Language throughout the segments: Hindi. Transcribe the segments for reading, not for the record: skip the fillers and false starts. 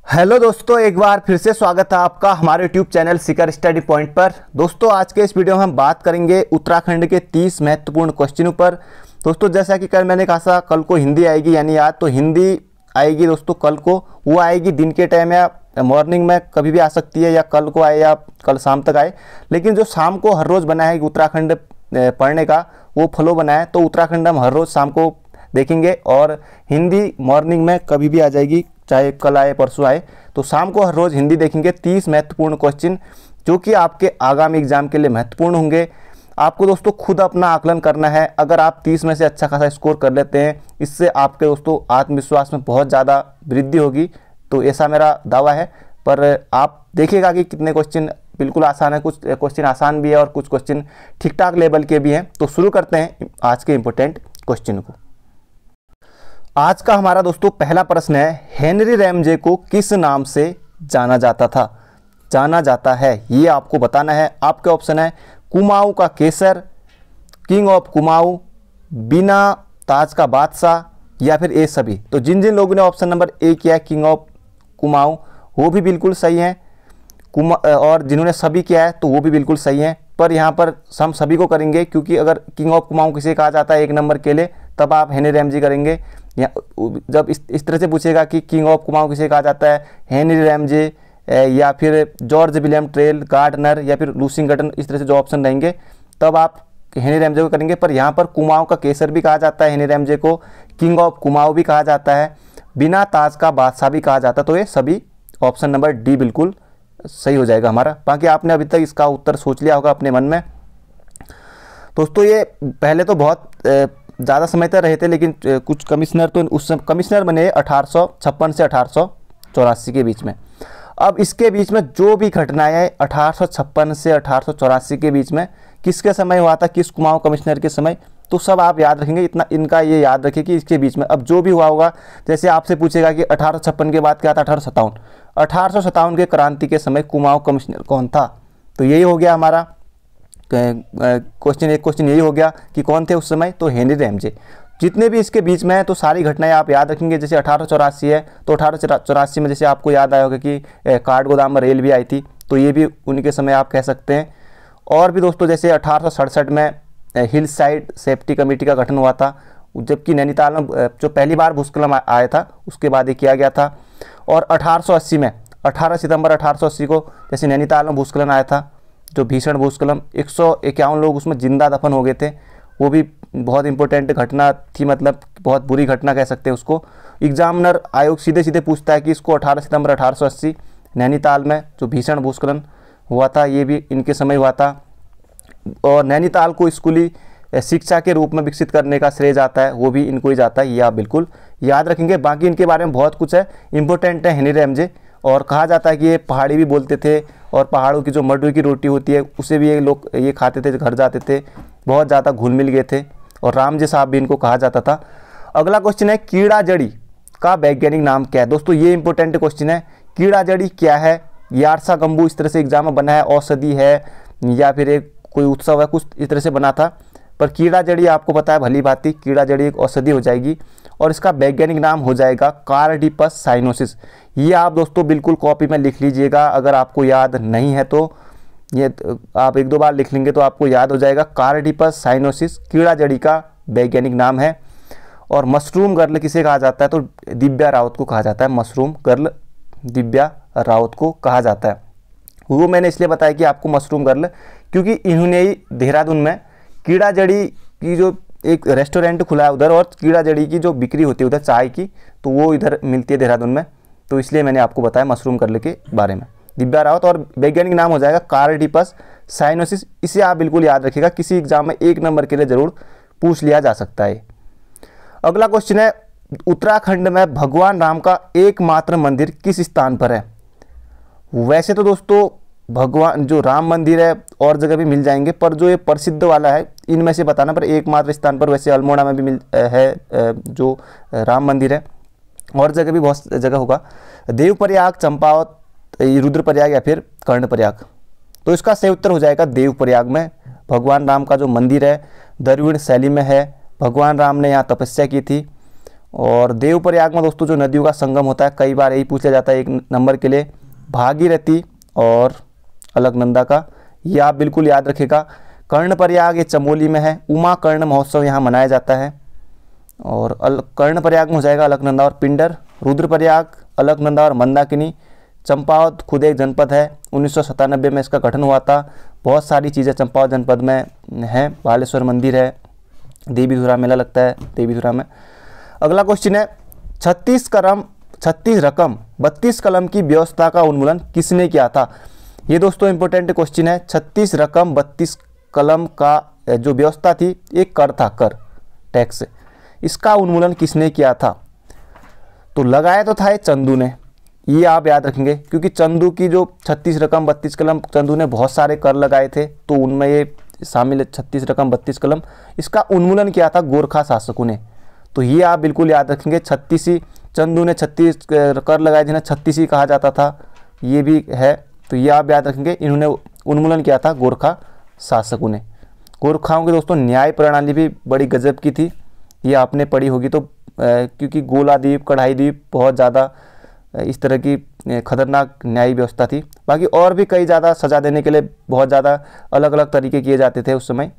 हेलो दोस्तों, एक बार फिर से स्वागत है आपका हमारे YouTube channel Sikar study point पर। दोस्तों, आज के इस वीडियो में हम बात करेंगे उत्तराखंड के 30 महत्वपूर्ण क्वेश्चनों पर। दोस्तों, जैसा कि कल मैंने कहा था, कल को हिंदी आएगी, यानी आज तो हिंदी आएगी दोस्तों। कल को वो आएगी दिन के टाइम या मॉर्निंग में कभी भी आ सकती है, या कल को आए या कल शाम तक आए। लेकिन जो शाम को हर रोज़ बना है उत्तराखंड पढ़ने का, वो फ्लो बना है, तो उत्तराखंड हम हर रोज़ शाम को देखेंगे और हिंदी मॉर्निंग में कभी भी आ जाएगी, चाहे कल आए परसों आए। तो शाम को हर रोज़ हिंदी देखेंगे 30 महत्वपूर्ण क्वेश्चन, जो कि आपके आगामी एग्जाम के लिए महत्वपूर्ण होंगे। आपको दोस्तों खुद अपना आकलन करना है। अगर आप 30 में से अच्छा खासा स्कोर कर लेते हैं, इससे आपके दोस्तों आत्मविश्वास में बहुत ज़्यादा वृद्धि होगी, तो ऐसा मेरा दावा है। पर आप देखिएगा कि कितने क्वेश्चन बिल्कुल आसान है, कुछ क्वेश्चन आसान भी है और कुछ क्वेश्चन ठीक ठाक लेवल के भी हैं। तो शुरू करते हैं आज के इम्पोर्टेंट क्वेश्चन को। आज का हमारा दोस्तों पहला प्रश्न है, हेनरी रैमजे को किस नाम से जाना जाता है, ये आपको बताना है। आपके ऑप्शन है कुमाऊं का केसर, किंग ऑफ कुमाऊं, बिना ताज का बादशाह, या फिर ए सभी। तो जिन जिन लोगों ने ऑप्शन नंबर ए किया है किंग ऑफ कुमाऊं, वो भी बिल्कुल सही है। और जिन्होंने सभी किया है तो वो भी बिल्कुल सही है। पर यहाँ पर हम सभी को करेंगे, क्योंकि अगर किंग ऑफ कुमाऊं किसे कहा जाता है एक नंबर के लिए, तब आप हेनरी रैमजे करेंगे। या जब इस तरह से पूछेगा कि किंग ऑफ कुमाऊं किसे कहा जाता है, हेनरी रैमजे या फिर जॉर्ज विलियम ट्रेल गार्डनर या फिर लूसिंगटन, इस तरह से जो ऑप्शन रहेंगे, तब आप हेनरी रैमजे को करेंगे। पर यहाँ पर कुमाऊं का केसर भी कहा जाता है हेनरी रैमजे को, किंग ऑफ कुमाऊं भी कहा जाता है, बिना ताज का बादशाह भी कहा जाता है। तो ये सभी ऑप्शन नंबर डी बिल्कुल सही हो जाएगा हमारा। बाकी आपने अभी तक इसका उत्तर सोच लिया होगा अपने मन में। दोस्तों, ये पहले तो बहुत ज़्यादा समय तक रहे थे, लेकिन कुछ कमिश्नर तो उस समय कमिश्नर बने 1856 से 1884 के बीच में। अब इसके बीच में जो भी घटनाएं 1856 से 1884 के बीच में किसके समय हुआ था, किस कुमाऊं कमिश्नर के समय, तो सब आप याद रखेंगे। इतना इनका ये याद रखिए कि इसके बीच में अब जो भी हुआ होगा, जैसे आपसे पूछेगा कि 1856 के बाद क्या था, 1857 के क्रांति के समय कुमाऊं कमिश्नर कौन था, तो यही हो गया हमारा क्वेश्चन। एक क्वेश्चन यही हो गया कि कौन थे उस समय, तो हेनरी रैमजे। जितने भी इसके बीच में है तो सारी घटनाएं आप याद रखेंगे। जैसे 1884 है तो 1884 में जैसे आपको याद आया होगा कि काठगोदाम में रेल भी आई थी, तो ये भी उनके समय आप कह सकते हैं। और भी दोस्तों, जैसे 1867 में हिल साइड सेफ्टी कमेटी का गठन हुआ था, जबकि नैनीताल में जो पहली बार भूस्खलन आया था उसके बाद ये किया गया था। और 1880 में 18 सितंबर 1880 को जैसे नैनीताल में भूस्खलन आया था, जो भीषण भूस्खलन, 151 लोग उसमें जिंदा दफन हो गए थे। वो भी बहुत इंपॉर्टेंट घटना थी, मतलब बहुत बुरी घटना कह सकते हैं उसको। एग्जामिनर आयोग सीधे सीधे पूछता है कि इसको 18 सितंबर 1880 नैनीताल में जो भीषण भूस्खलन हुआ था, ये भी इनके समय हुआ था। और नैनीताल को स्कूली शिक्षा के रूप में विकसित करने का श्रेय जाता है, वो भी इनको ही जाता है, ये आप बिल्कुल याद रखेंगे। बाकी इनके बारे में बहुत कुछ है, इंपॉर्टेंट है हेनरी रैमजे। और कहा जाता है कि ये पहाड़ी भी बोलते थे, और पहाड़ों की जो मडुई की रोटी होती है उसे भी ये लोग ये खाते थे, घर जाते थे, बहुत ज़्यादा घुल मिल गए थे। और रामजे साहब भी इनको कहा जाता था। अगला क्वेश्चन है, कीड़ा जड़ी का वैज्ञानिक नाम क्या है। दोस्तों, ये इंपॉर्टेंट क्वेश्चन है। कीड़ा जड़ी क्या है, यार्सा गंबू इस तरह से एग्जाम में बना है, औषधि है या फिर एक कोई उत्सव है, कुछ इस तरह से बना था। पर कीड़ा जड़ी आपको पता है भली भांति, कीड़ा जड़ी एक औषधि हो जाएगी और इसका वैज्ञानिक नाम हो जाएगा कार्डिपस साइनोसिस। ये आप दोस्तों बिल्कुल कॉपी में लिख लीजिएगा, अगर आपको याद नहीं है तो ये आप एक दो बार लिख लेंगे तो आपको याद हो जाएगा। कार्डिपस साइनोसिस कीड़ा जड़ी का वैज्ञानिक नाम है। और मशरूम गर्ल किसे कहा जाता है, तो दिव्या रावत को कहा जाता है। मशरूम गर्ल दिव्या रावत को कहा जाता है। वो मैंने इसलिए बताया कि आपको मशरूम गर्ल, क्योंकि इन्होंने ही देहरादून में कीड़ा जड़ी की जो एक रेस्टोरेंट खुला है उधर, और कीड़ा जड़ी की जो बिक्री होती है उधर चाय की, तो वो इधर मिलती है देहरादून में, तो इसलिए मैंने आपको बताया मशरूम गर्ल के बारे में। दिव्या रावत, और वैज्ञानिक नाम हो जाएगा कार्डिपस साइनोसिस। इसे आप बिल्कुल याद रखिएगा, किसी एग्जाम में एक नंबर के लिए जरूर पूछ लिया जा सकता है। अगला क्वेश्चन है, उत्तराखंड में भगवान राम का एकमात्र मंदिर किस स्थान पर है। वैसे तो दोस्तों भगवान जो राम मंदिर है और जगह भी मिल जाएंगे, पर जो ये प्रसिद्ध वाला है इनमें से बताना। पर एकमात्र स्थान पर वैसे अल्मोड़ा में भी मिल है जो राम मंदिर है, और जगह भी बहुत जगह होगा। देवप्रयाग, चंपावत, रुद्रप्रयाग या फिर कर्णप्रयाग। तो इसका सही उत्तर हो जाएगा देवप्रयाग में भगवान राम का जो मंदिर है, द्रविड़ शैली में है। भगवान राम ने यहाँ तपस्या की थी और देवप्रयाग में दोस्तों जो नदियों का संगम होता है, कई बार यही पूछा जाता है 1 नंबर के लिए, भागीरथी और अलकनंदा का, ये आप बिल्कुल याद रखिएगा। कर्णप्रयाग ये चमोली में है, उमा कर्ण महोत्सव यहाँ मनाया जाता है। और कर्णप्रयाग में हो जाएगा अलकनंदा और पिंडर। रुद्रप्रयाग, अलकनंदा और मंदाकिनी। चंपावत खुद एक जनपद है, 1997 में इसका गठन हुआ था। बहुत सारी चीज़ें चंपावत जनपद में हैं, बालेश्वर मंदिर है, देवीधुरा मेला लगता है देवीधुरा में। अगला क्वेश्चन है 36 रकम 32 कलम की व्यवस्था का उन्मूलन किसने किया था? ये दोस्तों इंपॉर्टेंट क्वेश्चन है। 36 रकम 32 कलम का जो व्यवस्था थी, एक कर था, कर टैक्स, इसका उन्मूलन किसने किया था? तो लगाया तो था ये चंदू ने, ये आप याद रखेंगे, क्योंकि चंदू की जो 36 रकम 32 कलम, चंदू ने बहुत सारे कर लगाए थे, तो उनमें ये शामिल है 36 रकम 32 कलम। इसका उन्मूलन किया था गोरखा शासकों ने, तो ये आप बिल्कुल याद रखेंगे। 36 चंदू ने 36 कर लगाए, जिन्हें 36 कहा जाता था, ये भी है, तो ये आप याद रखेंगे। इन्होंने उन्मूलन किया था गोरखा शासकों ने। गोरखाओं की दोस्तों न्याय प्रणाली भी बड़ी गजब की थी, ये आपने पढ़ी होगी। तो क्योंकि गोलाद्वीप, कढ़ाई द्वीप बहुत ज़्यादा इस तरह की खतरनाक न्यायिक व्यवस्था थी। बाकी और भी कई ज़्यादा सजा देने के लिए बहुत ज़्यादा अलग अलग तरीके किए जाते थे उस समय।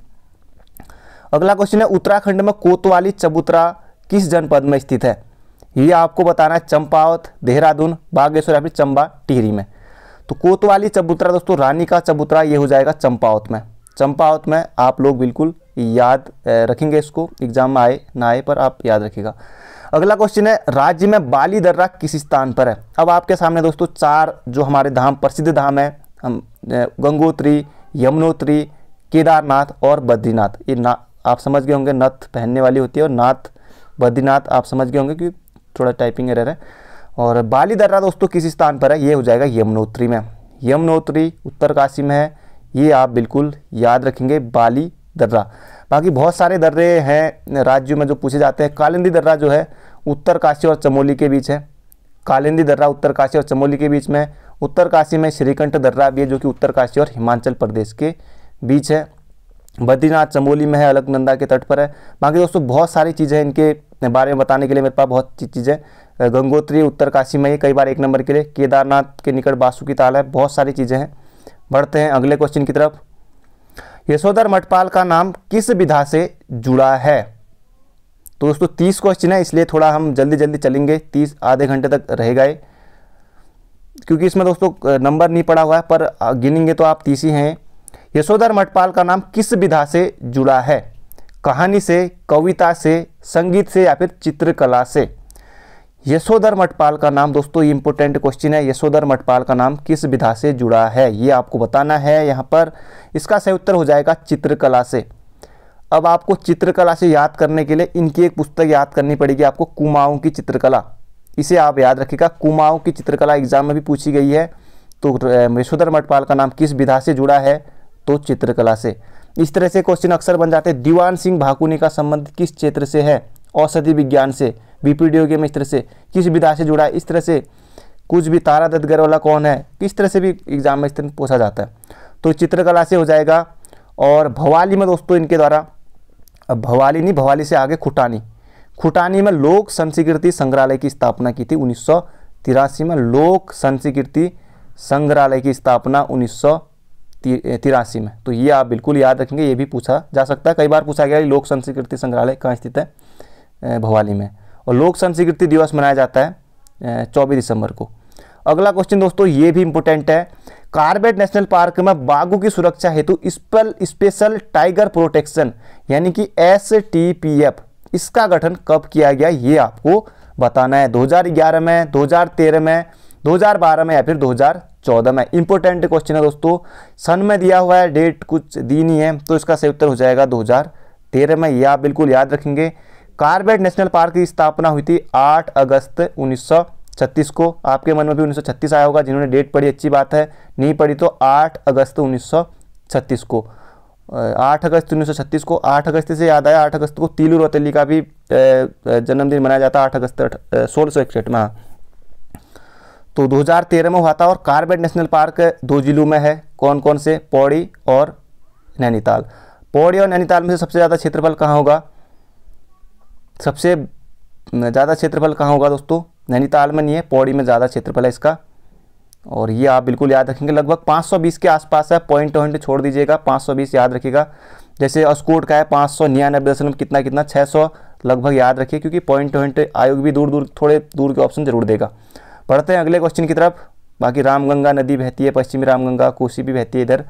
अगला क्वेश्चन है उत्तराखंड में कोतवाली चबूतरा किस जनपद में स्थित है? ये आपको बताना है चंपावत, देहरादून, बागेश्वर या फिर चंबा टिहरी में। तो कोतवाली चबूतरा दोस्तों, रानी का चबूतरा, ये हो जाएगा चंपावत में। चंपावत में आप लोग बिल्कुल याद रखेंगे, इसको एग्जाम में आए ना आए पर आप याद रखिएगा। अगला क्वेश्चन है राज्य में बाली दर्रा किस स्थान पर है? अब आपके सामने दोस्तों 4 जो हमारे धाम, प्रसिद्ध धाम है, हम गंगोत्री, यमुनोत्री, केदारनाथ और बद्रीनाथ। ये ना आप समझ गए होंगे, नथ पहनने वाली होती है, और नाथ बद्रीनाथ आप समझ गए होंगे कि थोड़ा टाइपिंग एरर है। और बाली दर्रा दोस्तों किस स्थान पर है? ये हो जाएगा यमुनोत्री में। यमुनोत्री उत्तरकाशी में है, ये आप बिल्कुल याद रखेंगे, बाली दर्रा। बाकी बहुत सारे दर्रे हैं राज्यों में जो पूछे जाते हैं। कालिंदी दर्रा जो है उत्तरकाशी और चमोली के बीच है, कालिंदी दर्रा उत्तरकाशी और चमोली के बीच में। उत्तरकाशी में श्रीकंठ दर्रा भी है, जो कि उत्तरकाशी और हिमाचल प्रदेश के बीच है। बद्रीनाथ चमोली में है, अलकनंदा के तट पर है। बाकी दोस्तों बहुत सारी चीज़ें हैं, इनके बारे में बताने के लिए मेरे पास बहुत चीज़ें। गंगोत्री उत्तरकाशी में ही कई बार 1 नंबर के लिए, केदारनाथ के निकट बासुकी ताल है, बहुत सारी चीज़ें हैं। बढ़ते हैं अगले क्वेश्चन की तरफ। यशोधर मठपाल का नाम किस विधा से जुड़ा है? तो दोस्तों 30 क्वेश्चन है, इसलिए थोड़ा हम जल्दी जल्दी चलेंगे, 30 आधे घंटे तक रहेगा ये, क्योंकि इसमें दोस्तों नंबर नहीं पड़ा हुआ है, पर गिनेंगे तो आप 30 ही हैं। यशोधर मठपाल का नाम किस विधा से जुड़ा है? कहानी से, कविता से, संगीत से या फिर चित्रकला से? यशोधर मठपाल का नाम दोस्तों, ये इंपॉर्टेंट क्वेश्चन है, यशोधर मठपाल का नाम किस विधा से जुड़ा है, ये आपको बताना है यहाँ पर। इसका सही उत्तर हो जाएगा चित्रकला से। अब आपको चित्रकला से याद करने के लिए इनकी एक पुस्तक याद करनी पड़ेगी आपको, कुमाऊं की चित्रकला। इसे आप याद रखिएगा, कुमाऊं की चित्रकला एग्जाम में भी पूछी गई है। तो यशोधर मठपाल का नाम किस विधा से जुड़ा है? तो चित्रकला से। इस तरह से क्वेश्चन अक्सर बन जाते हैं। दीवान सिंह भाकुनी का संबंध किस क्षेत्र से है? औषधि विज्ञान से। बीपीडीओ में इस तरह से किस विधा से जुड़ा है? इस तरह से। कुछ भी तारा दत्तगर वाला कौन है? किस तरह से भी एग्जाम में इस तरह पूछा जाता है, तो चित्रकला से हो जाएगा। और भवाली में दोस्तों इनके द्वारा, अब भवाली नहीं, भवाली से आगे खुटानी, खुटानी में लोक संस्कृति संग्रहालय की स्थापना की थी 1983 में। लोक संस्कृति संग्रहालय की स्थापना 1983 में। तो ये आप बिल्कुल याद रखेंगे, ये भी पूछा जा सकता है, कई बार पूछा गया लोक संस्कृति संग्रहालय कहाँ स्थित है? भवाली में। और लोक संस्कृति दिवस मनाया जाता है 24 दिसंबर को। अगला क्वेश्चन दोस्तों ये भी इंपॉर्टेंट है। कार्बेट नेशनल पार्क में बाघों की सुरक्षा हेतु स्पेशल टाइगर प्रोटेक्शन यानी कि STPF, इसका गठन कब किया गया, ये आपको बताना है। 2011 में, 2013 में, 2012 में या फिर 2014 में। इंपॉर्टेंट क्वेश्चन है दोस्तों, सन में दिया हुआ है, डेट कुछ दी नहीं है, तो इसका सही उत्तर हो जाएगा 2013 में। यह आप बिल्कुल याद रखेंगे। कार्बेट नेशनल पार्क की स्थापना हुई थी 8 अगस्त 1936 को। आपके मन में भी 1936 आया होगा, जिन्होंने डेट पढ़ी अच्छी बात है, नहीं पढ़ी तो 8 अगस्त 1936 को, 8 अगस्त 1936 को। 8 अगस्त से याद आया, 8 अगस्त को तीलू रौतेली का भी जन्मदिन मनाया जाता है, 8 अगस्त 1661 में। तो 2013 में हुआ था। और कार्बेट नेशनल पार्क 2 जिलों में है, कौन कौन से? पौड़ी और नैनीताल। पौड़ी और नैनीताल में से सबसे ज़्यादा क्षेत्रफल कहाँ होगा? सबसे ज़्यादा क्षेत्रफल कहाँ होगा दोस्तों, नैनीताल में नहीं है, पौड़ी में ज़्यादा क्षेत्रफल है इसका। और ये आप बिल्कुल याद रखेंगे, लगभग 520 के आसपास है, पॉइंट छोड़ दीजिएगा, 520 याद रखिएगा। जैसे अस्कोट का है 599 कितना कितना 600 लगभग याद रखिए, क्योंकि पॉइंट आयोग भी दूर दूर थोड़े दूर के ऑप्शन जरूर देगा। पढ़ते हैं अगले क्वेश्चन की तरफ। बाकी रामगंगा नदी बहती है, पश्चिमी रामगंगा, कोसी भी बहती है इधर,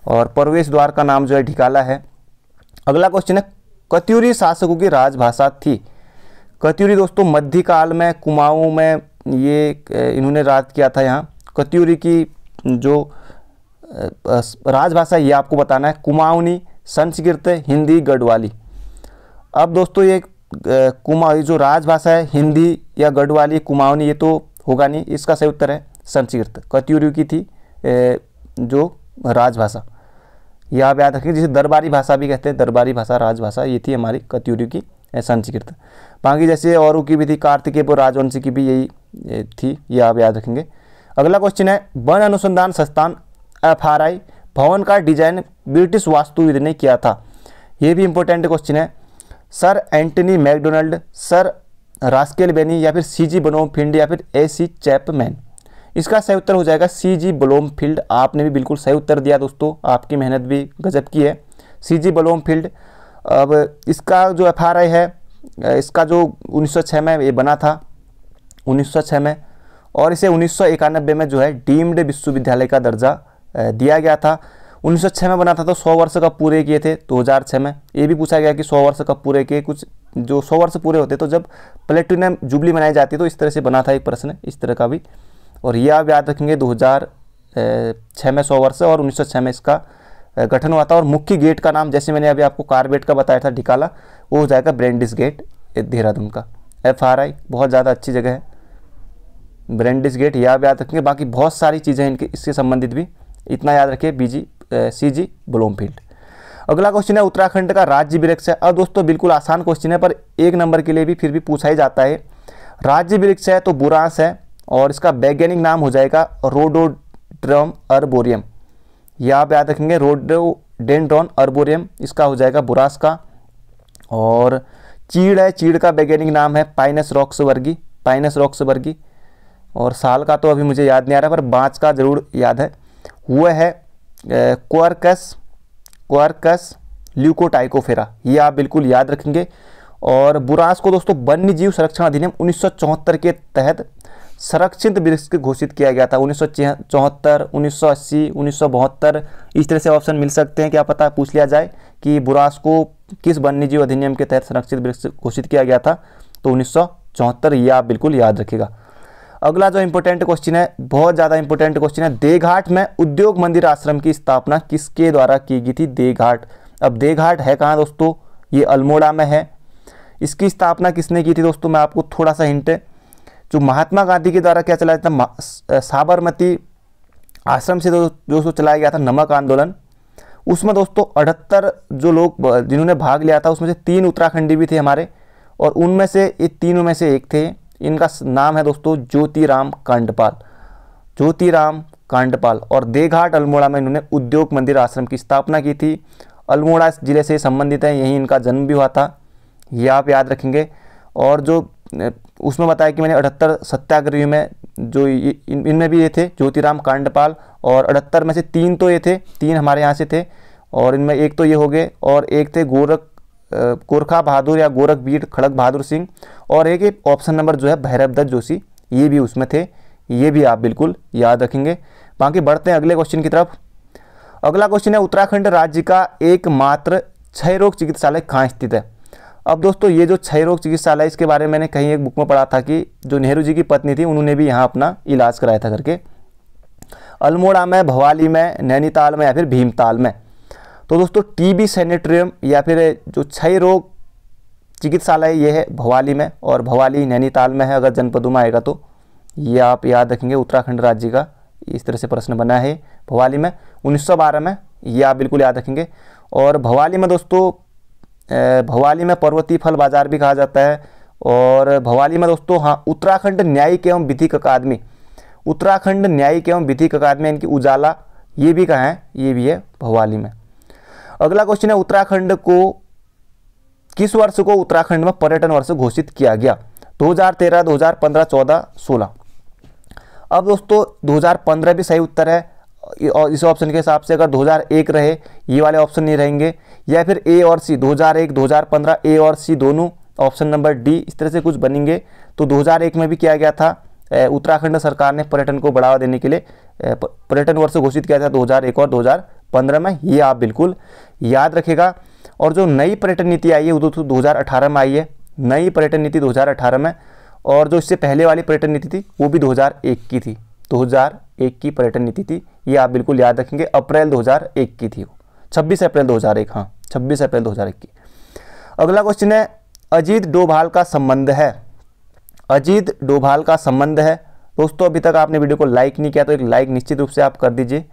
और प्रवेश द्वार का नाम जो है ढिकाला है। अगला क्वेश्चन है, कत्यूरी शासकों की राजभाषा थी। कत्यूरी दोस्तों मध्यकाल में कुमाऊं में ये इन्होंने राज किया था। यहाँ कत्यूरी की जो राजभाषा ये आपको बताना है, कुमाऊनी, संस्कृत, हिंदी, गढ़वाली। अब दोस्तों ये कुमाऊनी जो राजभाषा है, हिंदी या गढ़वाली, कुमाऊनी, ये तो होगा नहीं, इसका सही उत्तर है संस्कृत। कत्यूरी की थी जो राजभाषा, ये आप याद रखिए, जिसे दरबारी भाषा भी कहते हैं, दरबारी भाषा राजभाषा, ये थी हमारी कत्यूरी की संस्कृत। बाकी जैसे औरों की भी थी, कार्तिकेय राजवंशी की भी यही थी, ये आप याद रखेंगे। अगला क्वेश्चन है, वन अनुसंधान संस्थान FRI भवन का डिजाइन ब्रिटिश वास्तुविद ने किया था। ये भी इंपॉर्टेंट क्वेश्चन है। सर एंटनी मैकडोनल्ड, सर रास्केल बेनी, या फिर CG ब्लोमफील्ड, या फिर AC चैपमैन। इसका सही उत्तर हो जाएगा CG ब्लोमफील्ड। आपने भी बिल्कुल सही उत्तर दिया दोस्तों, आपकी मेहनत भी गजब की है, CG ब्लोमफील्ड। अब इसका जो FRI है, इसका जो 1906 में ये बना था, 1906 में, और इसे 1991 में जो है डीम्ड विश्वविद्यालय का दर्जा दिया गया था। 1906 में बना था, तो 100 वर्ष कब पूरे किए थे, 2006 में। ये भी पूछा गया कि 100 वर्ष कब पूरे किए, कुछ जो 100 वर्ष पूरे होते तो जब प्लेटिनम जुबली मनाई जाती, तो इस तरह से बना था एक प्रश्न इस तरह का भी। और ये आप याद रखेंगे, 2006 में 100 वर्ष, और 1906 में इसका गठन हुआ था। और मुख्य गेट का नाम, जैसे मैंने अभी आपको कारबेट का बताया था ढिकाला, वो हो जाएगा ब्रेंडिस गेट देहरादून का। FRI बहुत ज़्यादा अच्छी जगह है, ब्रेंडिस गेट, ये आप याद रखेंगे। बाकी बहुत सारी चीज़ें इनके इससे संबंधित भी, इतना याद रखिए, CG ब्लोमफील्ड। अगला क्वेश्चन है, उत्तराखंड का राज्य वृक्ष है। अब दोस्तों बिल्कुल आसान क्वेश्चन है, पर 1 नंबर के लिए भी फिर भी पूछा ही जाता है। राज्य वृक्ष है तो बुरांस है, और इसका वैज्ञानिक नाम हो जाएगा रोडोडेंड्रॉन अर्बोरियम। यह आप याद रखेंगे, रोडोडेंड्रॉन अर्बोरियम, इसका हो जाएगा बुरांस का। और चीड़ है, चीड़ का वैज्ञानिक नाम है पाइनस रॉक्सबर्गी, पाइनस रॉक्सबर्गी। और साल का तो अभी मुझे याद नहीं आ रहा, पर बाँच का जरूर याद है, वह है क्वार्कस ल्यूकोटाइकोफेरा, ये आप बिल्कुल याद रखेंगे। और बुरांस को दोस्तों वन्य जीव संरक्षण अधिनियम 1974 के तहत संरक्षित वृक्ष घोषित किया गया था। 1974, 1980, 1972, इस तरह से ऑप्शन मिल सकते हैं, क्या पता पूछ लिया जाए कि बुरांस को किस वन्य जीव अधिनियम के तहत संरक्षित वृक्ष घोषित किया गया था, तो 1974, ये आप बिल्कुल याद रखिएगा। अगला जो इंपॉर्टेंट क्वेश्चन है, बहुत ज़्यादा इंपॉर्टेंट क्वेश्चन है, देघाट में उद्योग मंदिर आश्रम की स्थापना किसके द्वारा की गई थी। देघाट, अब देघाट है कहाँ दोस्तों, ये अल्मोड़ा में है। इसकी स्थापना किसने की थी दोस्तों, मैं आपको थोड़ा सा हिंट, जो महात्मा गांधी के द्वारा क्या चलाया था, साबरमती आश्रम से दोस्तों चलाया गया था नमक आंदोलन। उसमें दोस्तों 78 जो लोग जिन्होंने भाग लिया था, उसमें से 3 उत्तराखंडी भी थे हमारे, और उनमें से ये तीनों में से एक थे। इनका नाम है दोस्तों ज्योतिराम कांडपाल, ज्योतिराम कांडपाल। और देघाट अल्मोड़ा में इन्होंने उद्योग मंदिर आश्रम की स्थापना की थी। अल्मोड़ा जिले से संबंधित है, यहीं इनका जन्म भी हुआ था, ये आप याद रखेंगे। और जो उसमें बताया कि मैंने 78 सत्याग्रही में जो इनमें भी ये थे ज्योतिराम कांडपाल, और 78 में से 3 तो ये थे, 3 हमारे यहाँ से थे, और इनमें एक तो ये हो गए, और एक थे गोरखा बहादुर या गोरखवीर खड़क बहादुर सिंह, और एक ऑप्शन नंबर जो है भैरव दत्त जोशी, ये भी उसमें थे, ये भी आप बिल्कुल याद रखेंगे। बाकी बढ़ते हैं अगले क्वेश्चन की तरफ। अगला क्वेश्चन है, उत्तराखंड राज्य का एकमात्र क्षय रोग चिकित्सालय कहाँ स्थित है। अब दोस्तों ये जो क्षय रोग चिकित्सालय, इसके बारे में मैंने कहीं एक बुक में पढ़ा था कि जो नेहरू जी की पत्नी थी, उन्होंने भी यहाँ अपना इलाज कराया था करके। अल्मोड़ा में, भवाली में, नैनीताल में, या फिर भीमताल में। तो दोस्तों TB सैनिटोरियम या फिर जो क्षय रोग चिकित्सालय, ये है भवाली में, और भवाली नैनीताल में है अगर जनपदों में आएगा तो। ये आप याद रखेंगे, उत्तराखंड राज्य का इस तरह से प्रश्न बना है भवाली में 1912 में, ये आप बिल्कुल याद रखेंगे। और भवाली में दोस्तों, भवाली में पर्वतीय फल बाजार भी कहा जाता है। और भवाली में दोस्तों, हाँ, उत्तराखंड न्यायिक एवं विधिक अकादमी, उत्तराखंड न्यायिक एवं विधिक अकादमी इनकी उजाला, ये भी कहाँ है, ये भी है भवाली में। अगला क्वेश्चन है, उत्तराखंड को किस वर्ष को उत्तराखंड में पर्यटन वर्ष घोषित किया गया। 2013, 2015, 14, 16। अब दोस्तों 2015 भी सही उत्तर है, और इस ऑप्शन के हिसाब से अगर 2001 रहे, ये वाले ऑप्शन नहीं रहेंगे, या फिर ए और सी 2001, 2015 ए और सी दोनों, ऑप्शन नंबर डी, इस तरह से कुछ बनेंगे। तो 2001 में भी किया गया था, उत्तराखंड सरकार ने पर्यटन को बढ़ावा देने के लिए पर्यटन वर्ष घोषित किया था 2001 और 2015 में, ये आप बिल्कुल याद रखिएगा। और जो नई पर्यटन नीति आई है वो 2018 में आई है, नई पर्यटन नीति 2018 में, और जो इससे पहले वाली पर्यटन नीति थी वो भी 2001 की थी, 2001 की पर्यटन नीति थी, ये आप बिल्कुल याद रखेंगे। अप्रैल 2001 की थी वो, 26 अप्रैल 2001, हाँ 26 अप्रैल 2001 की। अगला क्वेश्चन है, अजीत डोभाल का संबंध है, अजीत डोभाल का संबंध है। दोस्तों अभी तक आपने वीडियो को लाइक नहीं किया तो एक लाइक निश्चित रूप से आप कर दीजिए।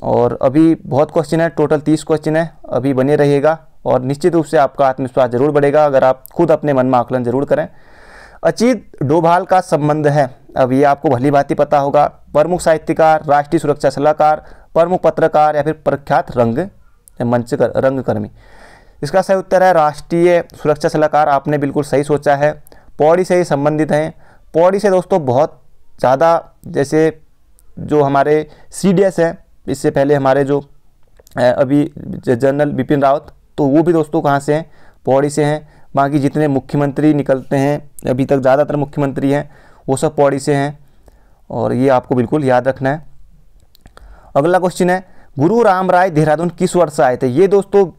और अभी बहुत क्वेश्चन है, टोटल 30 क्वेश्चन है, अभी बने रहिएगा और निश्चित रूप से आपका आत्मविश्वास जरूर बढ़ेगा अगर आप खुद अपने मन में आकलन जरूर करें। अजीत डोभाल का संबंध है, अब ये आपको भली भांति पता होगा, प्रमुख साहित्यकार, राष्ट्रीय सुरक्षा सलाहकार, प्रमुख पत्रकार या फिर प्रख्यात रंगकर्मी। इसका सही उत्तर है राष्ट्रीय सुरक्षा सलाहकार। आपने बिल्कुल सही सोचा है, पौड़ी से ही संबंधित हैं। पौड़ी से दोस्तों बहुत ज़्यादा, जैसे जो हमारे CDS हैं, इससे पहले हमारे जो अभी जनरल बिपिन रावत, तो वो भी दोस्तों कहाँ से हैं, पौड़ी से हैं। बाकी जितने मुख्यमंत्री निकलते हैं अभी तक, ज़्यादातर मुख्यमंत्री हैं वो सब पौड़ी से हैं, और ये आपको बिल्कुल याद रखना है। अगला क्वेश्चन है, गुरु राम राय देहरादून किस वर्ष आए थे। ये दोस्तों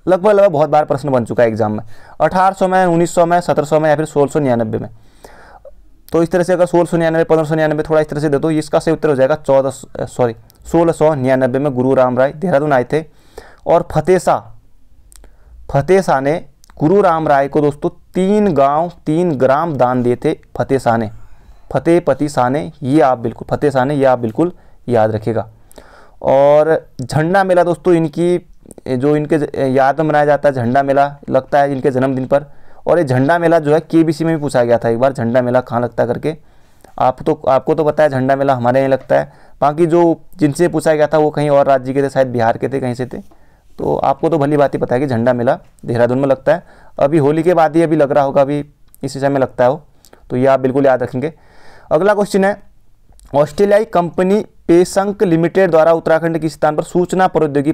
लगभग बहुत बार प्रश्न बन चुका है एग्जाम में, 1800 में, 1900 में, 1700 में या फिर 1699 में। तो इस तरह से अगर 1699, 1599 थोड़ा इस तरह से दे दो, इसका सही उत्तर हो जाएगा 1699 में गुरु राम राय देहरादून आए थे। और फतेह शाह ने गुरु राम राय को दोस्तों 3 गांव 3 ग्राम दान दिए थे। फतेह शाह ने, फतेहपति शाह ने, ये आप बिल्कुल, फतेह शाह ने, ये आप बिल्कुल याद रखिएगा। और झंडा मेला दोस्तों इनकी, जो इनके याद में मनाया जाता है झंडा मेला, लगता है इनके जन्मदिन पर। और ये झंडा मेला जो है KBC में भी पूछा गया था एक बार, झंडा मेला कहाँ लगता है करके। आपको तो पता है झंडा मेला हमारे यहाँ लगता है, बाकी जो जिनसे पूछा गया था वो कहीं और राज्य के थे, शायद बिहार के थे, कहीं से थे। तो आपको तो भली बात ही पता है कि झंडा मेला देहरादून में लगता है। अभी होली के बाद ही अभी लग रहा होगा, अभी इस समय लगता है वो, तो ये आप बिल्कुल याद रखेंगे। अगला क्वेश्चन है, ऑस्ट्रेलियाई कंपनी पेसंक लिमिटेड द्वारा उत्तराखंड के स्थान पर सूचना प्रौद्योगिकी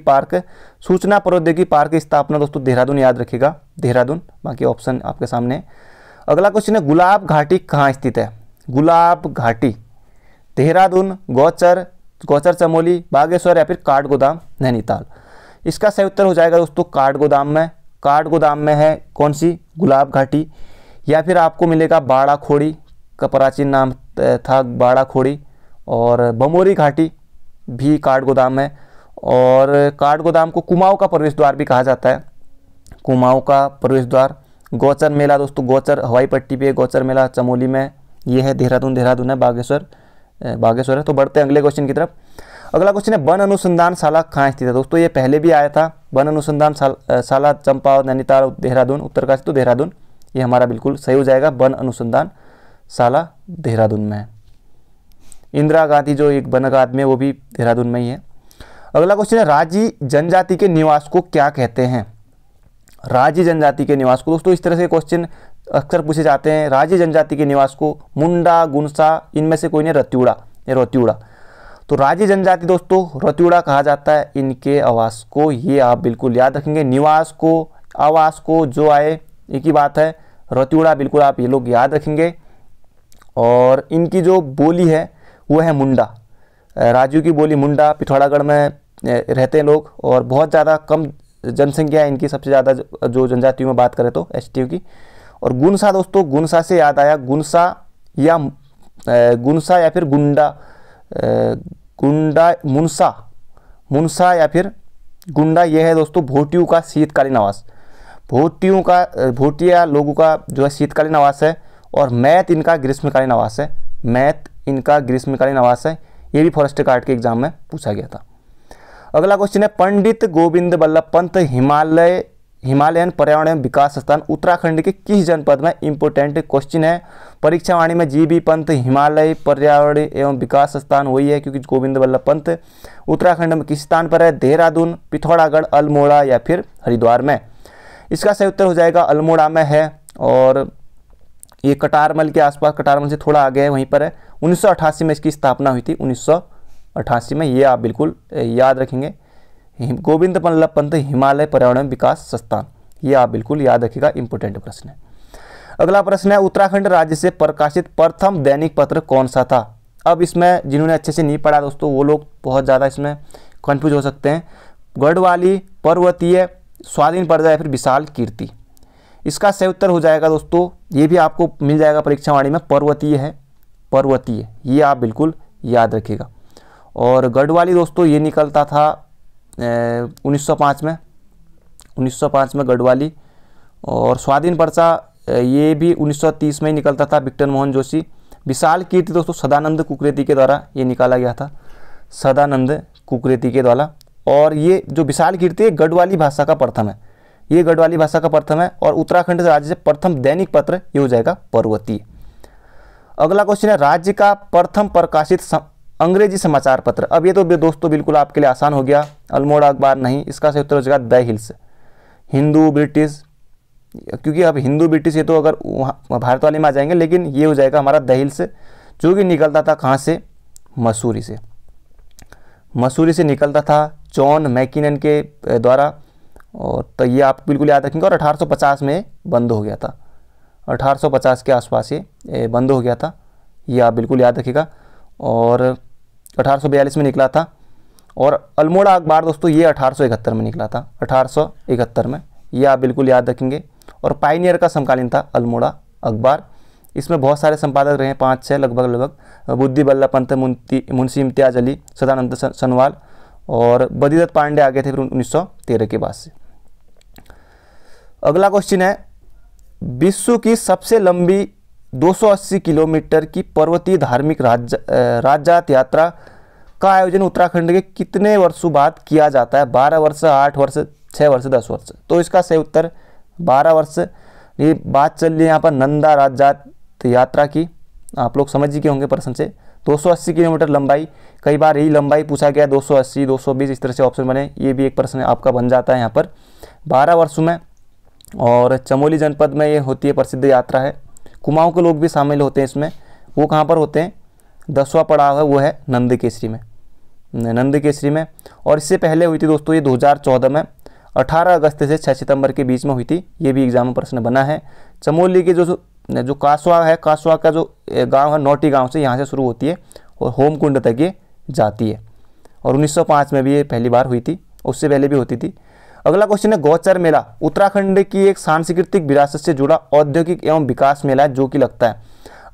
पार्क की स्थापना दोस्तों देहरादून, याद रखिएगा देहरादून। बाकी ऑप्शन आपके सामने है। अगला क्वेश्चन है, गुलाब घाटी कहाँ स्थित है। गुलाब घाटी देहरादून, गौचर चमोली, बागेश्वर या फिर काठगोदाम नैनीताल। इसका सही उत्तर हो जाएगा दोस्तों काठगोदाम में। काठगोदाम में है कौन सी, गुलाब घाटी। या फिर आपको मिलेगा बाड़ा खोड़ी का प्राचीन नाम था बाड़ा खोड़ी, और बमोरी घाटी भी काठगोदाम है। और काठगोदाम को कुमाऊं का प्रवेश द्वार भी कहा जाता है, कुमाऊं का प्रवेश द्वार। गौचर मेला दोस्तों, गौचर हवाई पट्टी पे गौचर मेला चमोली में, ये है देहरादून है, बागेश्वर है। तो बढ़ते हैं अगले क्वेश्चन की तरफ। अगला क्वेश्चन है, वन अनुसंधान शाला कहाँ स्थित है। दोस्तों ये पहले भी आया था, वन अनुसंधान शाला चंपावत, नैनीताल, देहरादून, उत्तरकाशी, तो देहरादून ये हमारा बिल्कुल सही हो जाएगा। वन अनुसंधान शाला देहरादून में है। इंदिरा गांधी जो एक वन अकादमी है वो भी देहरादून में ही है। अगला क्वेश्चन है, राजी जनजाति के निवास को क्या कहते हैं। राजी जनजाति के निवास को, दोस्तों इस तरह से क्वेश्चन अक्सर पूछे जाते हैं। राजी जनजाति के निवास को मुंडा, गुनसा, इनमें से कोई नहीं, रत्यूड़ा। तो राजी जनजाति दोस्तों रत्यूड़ा कहा जाता है इनके आवास को, ये आप बिल्कुल याद रखेंगे। निवास को, आवास को जो आए एक ही बात है, रत्यूड़ा बिल्कुल आप ये लोग याद रखेंगे। और इनकी जो बोली है वो है मुंडा। राजू की बोली मुंडा, पिथौरागढ़ में रहते हैं लोग, और बहुत ज़्यादा कम जनसंख्या है इनकी, सबसे ज़्यादा जो जनजातियों में बात करें तो ST की। और गुनसा दोस्तों, गुनसा से याद आया, गुनसा या फिर मुनसा या फिर गुंडा, यह है दोस्तों भोटियों का शीतकालीन आवास। भोटिया लोगों का जो है शीतकालीन आवास है। और मैत इनका ग्रीष्मकालीन आवास है। ये भी फॉरेस्ट गार्ड के एग्जाम में पूछा गया था। अगला क्वेश्चन है, पंडित गोविंद बल्लभ पंत हिमालयन पर्यावरण एवं विकास संस्थान उत्तराखंड के किस जनपद में, इंपोर्टेंट क्वेश्चन है। परीक्षा वाणी में GB पंत हिमालय पर्यावरण एवं विकास संस्थान वही है, क्योंकि गोविंद बल्लभ पंत उत्तराखंड में किस स्थान पर है, देहरादून, पिथौरागढ़, अल्मोड़ा या फिर हरिद्वार में। इसका सही उत्तर हो जाएगा अल्मोड़ा में है। और ये कटारमल के आसपास, कटारमल से थोड़ा आगे है, वहीं पर है। 1988 में इसकी स्थापना हुई थी, 1988 में, ये आप बिल्कुल याद रखेंगे। गोविंद बल्लभ पंत हिमालय पर्यावरण विकास संस्थान, ये आप बिल्कुल याद रखिएगा, इंपोर्टेंट प्रश्न है। अगला प्रश्न है, उत्तराखंड राज्य से प्रकाशित प्रथम दैनिक पत्र कौन सा था? अब इसमें जिन्होंने अच्छे से नहीं पढ़ा दोस्तों, वो लोग बहुत ज़्यादा इसमें कन्फ्यूज हो सकते हैं। गढ़वाली, पर्वतीय, स्वाधीन प्रजा या फिर विशाल कीर्ति। इसका सही उत्तर हो जाएगा दोस्तों, ये भी आपको मिल जाएगा परीक्षा वाणी में, पर्वतीय है, पर्वतीय, ये आप बिल्कुल याद रखिएगा। और गढ़वाली दोस्तों ये निकलता था 1905 में, 1905 में गढ़वाली। और स्वाधीन प्रजा ये भी 1930 में ही निकलता था, विक्टर मोहन जोशी। विशाल कीर्ति दोस्तों सदानंद कुकरेती के द्वारा ये निकाला गया था, सदानंद कुकरेती के द्वारा। और ये जो विशाल कीर्ति है गढ़वाली भाषा का प्रथम है, ये गढ़वाली भाषा का प्रथम है। और उत्तराखंड राज्य से प्रथम दैनिक पत्र ये हो जाएगा पर्वतीय। अगला क्वेश्चन है, राज्य का प्रथम प्रकाशित अंग्रेजी समाचार पत्र। अब ये तो दोस्तों बिल्कुल आपके लिए आसान हो गया, अल्मोड़ा अखबार नहीं, इसका सही उत्तर हो जाएगा द हिल्स। हिंदू, ब्रिटिश, क्योंकि अब हिंदू ब्रिटिश ये तो अगर वहाँ भारत वाले में आ जाएंगे, लेकिन ये हो जाएगा हमारा द हिल्स, जो कि निकलता था कहाँ से? मसूरी से, मसूरी से निकलता था जॉन मैकिनन के द्वारा। और तो ये आप बिल्कुल याद रखेंगे। और 1850 में बंद हो गया था, 1850 के आसपास ये बंद हो गया था, ये आप बिल्कुल याद रखिएगा। और 1842 में निकला था। और अल्मोड़ा अखबार दोस्तों ये 1871 में निकला था, 1871 में, ये आप बिल्कुल याद रखेंगे। और पाइनियर का समकालीन था अल्मोड़ा अखबार। इसमें बहुत सारे संपादक रहे, 5-6 लगभग, बुद्धि बल्लभ पंत, मुंशी इम्तियाज अली, सदानंद सनवाल और बद्रीदत्त पांडे आ गए थे फिर 1913 के बाद से। अगला क्वेश्चन है, विश्व की सबसे लंबी 280 किलोमीटर की पर्वतीय धार्मिक राज्यात यात्रा का आयोजन उत्तराखंड के कितने वर्षों बाद किया जाता है? 12 वर्ष, 8 वर्ष, 6 वर्ष, 10 वर्ष। तो इसका सही उत्तर 12 वर्ष। ये बात चल रही है यहाँ पर नंदा राज्यात यात्रा की, आप लोग समझ ही के होंगे प्रश्न से। 280 किलोमीटर लंबाई, कई बार यही लंबाई पूछा गया, 280, 220 इस तरह से ऑप्शन बने, ये भी एक प्रश्न आपका बन जाता है यहाँ पर 12 वर्षों में। और चमोली जनपद में ये होती है, प्रसिद्ध यात्रा है। कुमाऊं के लोग भी शामिल होते हैं इसमें। वो कहाँ पर होते हैं? 10वां पड़ाव है वो है नंदकेसरी में, नंदकेसरी में। और इससे पहले हुई थी दोस्तों ये 2014 में, 18 अगस्त से 6 सितंबर के बीच में हुई थी। ये भी एग्जाम में प्रश्न बना है। चमोली के जो कासवा है, कासवा का जो गांव है नौटी गांव से, यहाँ से शुरू होती है और होमकुंड तक ये जाती है। और 1905 में भी ये पहली बार हुई थी, उससे पहले भी होती थी। अगला क्वेश्चन है, गौचर मेला उत्तराखंड की एक सांस्कृतिक विरासत से जुड़ा औद्योगिक एवं विकास मेला है जो कि लगता है।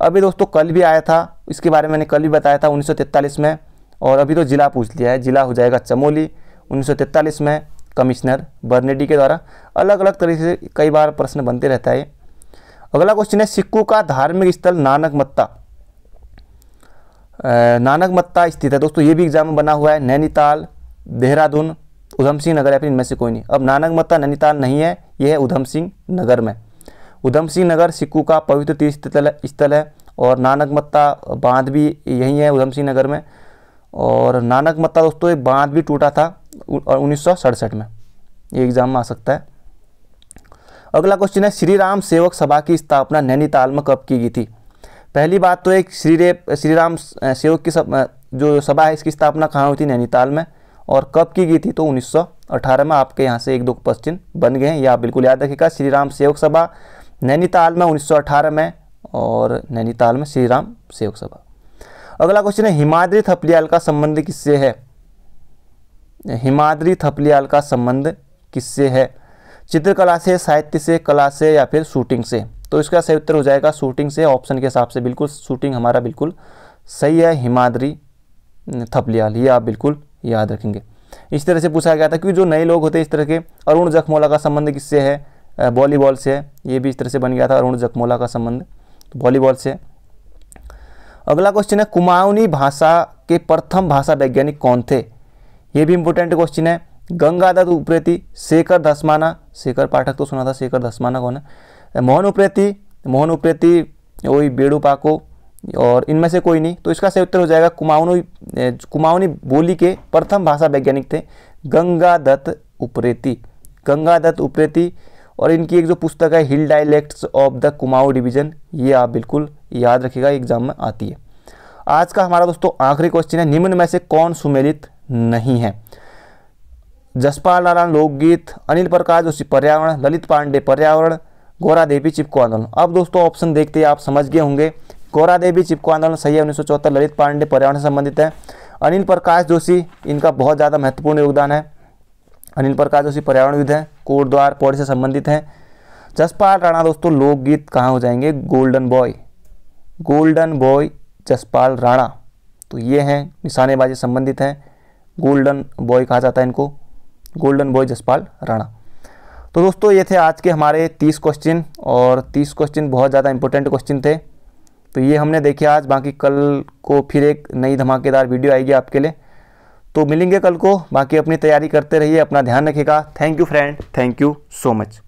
अभी दोस्तों कल भी आया था, इसके बारे में मैंने कल भी बताया था 1943 में। और अभी तो जिला पूछ लिया है, जिला हो जाएगा चमोली। 1943 में कमिश्नर बर्नेडी के द्वारा। अलग अलग तरीके से कई बार प्रश्न बनते रहता है। अगला क्वेश्चन है, सिक्कू का धार्मिक स्थल नानक मत्ता स्थित है। दोस्तों ये भी एग्जाम में बना हुआ है। नैनीताल, देहरादून, उधम सिंह नगर या फिर इनमें से कोई नहीं। अब नानक मत्ता नैनीताल नहीं है, यह है उधम सिंह नगर में। उधम सिंह नगर सिक्कू का पवित्र तीर्थ स्थल है। और नानक मत्ता बांध भी यही है उधम सिंह नगर में। और नानक मत्ता दोस्तों एक बांध भी टूटा था 1967 में, ये एग्जाम में आ सकता है। अगला क्वेश्चन है, श्री राम सेवक सभा की स्थापना नैनीताल में कब की गई थी? पहली बात तो एक श्री राम सेवक की जो सभा है इसकी स्थापना कहाँ हुई थी? नैनीताल में। और कब की गई थी? तो 1918 में। आपके यहाँ से 1-2 क्वेश्चन बन गए हैं, ये आप बिल्कुल याद रखिएगा। श्री राम सेवक सभा नैनीताल में 1918 में, और नैनीताल में श्री राम सेवक सभा। अगला क्वेश्चन है, हिमाद्री थपलियाल का संबंध किससे है? हिमाद्री थपलियाल का संबंध किससे है? चित्रकला से, साहित्य से, कला से या फिर शूटिंग से? तो इसका सही उत्तर हो जाएगा शूटिंग से। ऑप्शन के हिसाब से बिल्कुल शूटिंग हमारा बिल्कुल सही है, हिमाद्री थपलियाल, ये आप बिल्कुल याद रखेंगे। इस तरह से पूछा गया था, क्योंकि जो नए लोग होते हैं इस तरह के। अरुण जखमोला का संबंध किससे है? वॉलीबॉल से है, ये भी इस तरह से बन गया था, अरुण जखमोला का संबंध वॉलीबॉल से। अगला क्वेश्चन है, कुमाऊनी भाषा के प्रथम भाषा वैज्ञानिक कौन थे? ये भी इंपोर्टेंट क्वेश्चन है। गंगादत्त उप्रेती, शेखर धस्माना, शेखर पाठक तो सुना था, शेखर धस्माना कौन है? मोहन उप्रेती, वही बेड़ूपाको, और इनमें से कोई नहीं। तो इसका सही उत्तर हो जाएगा कुमाऊनी बोली के प्रथम भाषा वैज्ञानिक थे गंगादत्त उप्रेती। और इनकी एक जो पुस्तक है hill dialects of the Kumaon division, ये आप बिल्कुल याद रखिएगा, एग्जाम में आती है। आज का हमारा दोस्तों आखिरी क्वेश्चन है, निम्न में से कौन सुमेलित नहीं है? जसपाल राणा लोकगीत, अनिल प्रकाश जोशी पर्यावरण, ललित पांडे पर्यावरण, गौरा देवी चिपको आंदोलन। अब दोस्तों ऑप्शन देखते ही आप समझ गए होंगे, गौरा देवी चिपको आंदोलन सही है 1974, ललित पांडे पर्यावरण से संबंधित है। अनिल प्रकाश जोशी, इनका बहुत ज़्यादा महत्वपूर्ण योगदान है। अनिल प्रकाश जोशी पर्यावरणविद हैं, कोटद्वार पौड़ी से संबंधित हैं। जसपाल राणा दोस्तों लोकगीत कहाँ हो जाएंगे? Golden boy, golden boy Jaspal Rana, तो ये हैं निशानेबाजी संबंधित हैं, गोल्डन बॉय कहा जाता है इनको, गोल्डन बॉय जसपाल राणा। तो दोस्तों ये थे आज के हमारे 30 क्वेश्चन, और 30 क्वेश्चन बहुत ज़्यादा इंपॉर्टेंट क्वेश्चन थे, तो ये हमने देखे आज। बाकी कल को फिर एक नई धमाकेदार वीडियो आएगी आपके लिए, तो मिलेंगे कल को। बाकी अपनी तैयारी करते रहिए, अपना ध्यान रखिएगा। Thank you friend, thank you so much.